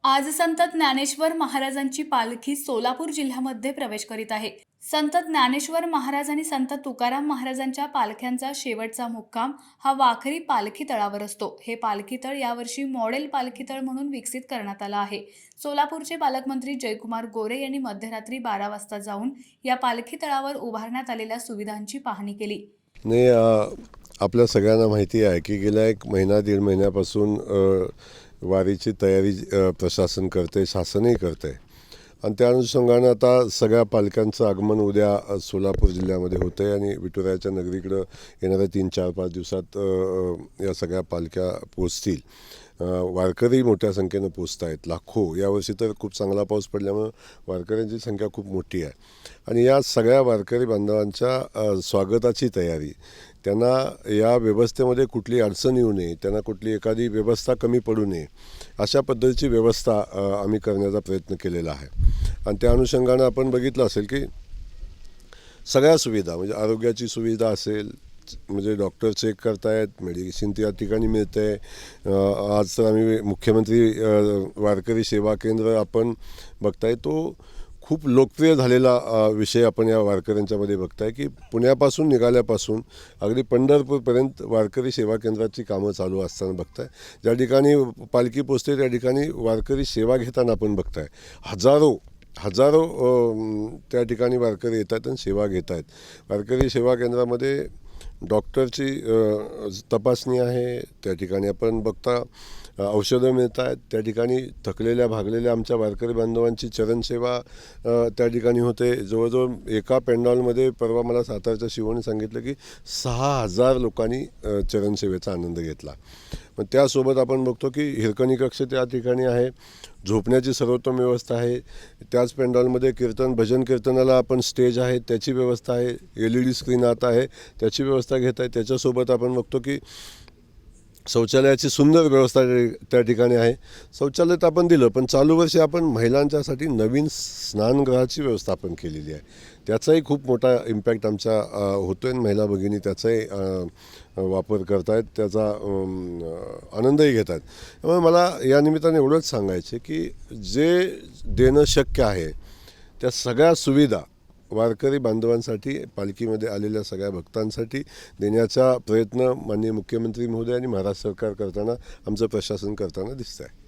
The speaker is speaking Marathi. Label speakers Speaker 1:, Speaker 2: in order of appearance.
Speaker 1: आज संत ज्ञानेश्वर महाराजांची पालखी सोलापूर जिल्ह्यामध्ये प्रवेश करीत आहे. संत ज्ञानेश्वर महाराज आणि संत तुकाराम महाराजांच्या पालख्यांचा शेवटचा मुक्काम हा वाखरी पालखी तळावर असतो. हे पालखी तळ यावर्षी मॉडेल पालखी तळ म्हणून विकसित करण्यात आलं आहे. सोलापूरचे पालकमंत्री जयकुमार गोरे यांनी मध्यरात्री 12 वाजता जाऊन या पालखी तळावर उभारण्यात आलेल्या सुविधांची पाहणी केली.
Speaker 2: नाही, आपल्या सगळ्यांना माहिती आहे की गेल्या एक महिना दीड महिन्यापासून वारीची तयारी प्रशासन करते, शासनही करते आणि त्या अनुषंगानं आता सगळ्या पालख्यांचं आगमन उद्या सोलापूर जिल्ह्यामध्ये होतं आहे आणि विठुरायाच्या नगरीकडं येणाऱ्या 3-4-5 दिवसात या सगळ्या पालख्या पोचतील. वारकरी मोठ्या संख्येनं पोचत आहेत, लाखो. यावर्षी तर खूप चांगला पाऊस पडल्यामुळं वारकऱ्यांची संख्या खूप मोठी आहे आणि या सगळ्या वारकरी बांधवांच्या स्वागताची तयारी, त्यांना या व्यवस्थेमध्ये कुठली अडचण येऊ नये, त्यांना कुठली एखादी व्यवस्था कमी पडू नये, अशा पद्धतीची व्यवस्था आम्ही करण्याचा प्रयत्न केलेला आहे. आणि त्या अनुषंगानं आपण बघितलं असेल की सगळ्या सुविधा, म्हणजे आरोग्याची सुविधा असेल, म्हणजे डॉक्टर चेक करतायत, मेडिसिन त्या ठिकाणी मिळते आहे. आज तर आम्ही मुख्यमंत्री वारकरी सेवा केंद्र आपण बघताय, तो खूप लोकप्रिय झालेला विषय आपण या वारकऱ्यांच्यामध्ये बघताय की पुण्यापासून निघाल्यापासून अगदी पंढरपूरपर्यंत वारकरी सेवा केंद्राची कामं चालू असताना बघताय. ज्या ठिकाणी पालखी पोचते त्या ठिकाणी वारकरी सेवा घेताना आपण बघताय. हजारो त्या ठिकाणी वारकरी येत आहेत आणि सेवा घेत आहेत. वारकरी सेवा केंद्रामध्ये डॉक्टरची तपासणी आहे, त्या ठिकाणी आपण बघता औषधं मिळत आहेत, त्या ठिकाणी थकलेल्या भागलेल्या आमच्या वारकरी बांधवांची चरणसेवा त्या ठिकाणी होते. जवळजवळ एका पेंडॉलमध्ये परवा मला सातारच्या शिवोने सांगितलं की 6,000 लोकांनी चरणसेवेचा आनंद घेतला. मग त्यासोबत आपण बघतो की हिरकणी कक्ष त्या ठिकाणी आहे, झोपण्याची सर्वोत्तम व्यवस्था आहे. त्याच पेंडॉलमध्ये कीर्तन भजन कीर्तनाला आपण स्टेज आहे, त्याची व्यवस्था आहे. LED स्क्रीन आता आहे, त्याची व्यवस्था घेत आहे. त्याच्यासोबत आपण बघतो की शौचालयाची सुंदर व्यवस्था त्या ठिकाणी आहे. शौचालय तर आपण दिलं, पण चालू वर्षी आपण महिलांच्यासाठी नवीन स्नानगृहाची व्यवस्था आपण केलेली आहे. त्याचाही खूप मोठा इम्पॅक्ट आमच्या होतो आहे. महिला भगिनी त्याचाही वापर करत आहेत, त्याचा आनंदही घेत आहेत. त्यामुळे मला या निमित्ताने एवढंच सांगायचे की जे देणं शक्य आहे त्या सगळ्या सुविधा वारकरी बांधवांसाठी, पालखीमध्ये आलेल्या सगळ्या भक्तांसाठी देण्याचा प्रयत्न माननीय मुख्यमंत्री महोदय आणि महाराष्ट्र सरकार करताना, आमचं प्रशासन करताना दिसतं आहे.